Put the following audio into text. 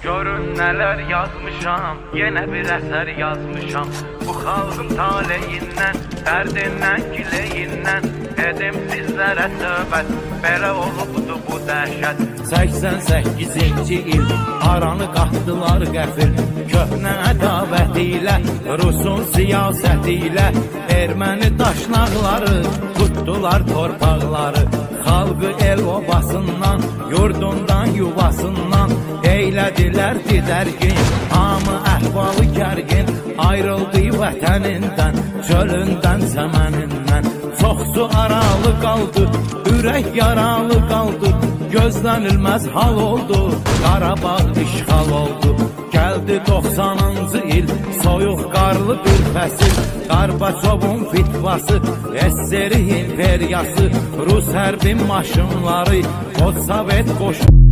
Görün neler yazmışam, yine bir eser yazmışam. Bu xalqın taleyindən, dərdindən, gileyindən edim sizlərə söhbət, belə olubdu bu dəhşət. 88-ci il aranı qatdılar qəfil, köhnə ədavət ilə, Rusun siyasəti ilə. Erməni daşnaqları tutdular torpaqları, xalqı el obasından, yurdundan, yuvasından eylədilər didərgin. Hamı əhvalı gərgin, ayrıldı vətənindən, çölündən, səmənindən. Çoxsu aralı qaldı, ürək yaralı qaldı, gözlənilməz hal oldu, Qarabağ işğal oldu. Gəldi 90-cı il, soyuq qarlı bir fəsil, Qarbaçovun fitvası, SSR imperiyası, Rus hərbi maşınları, o Sovet qoşu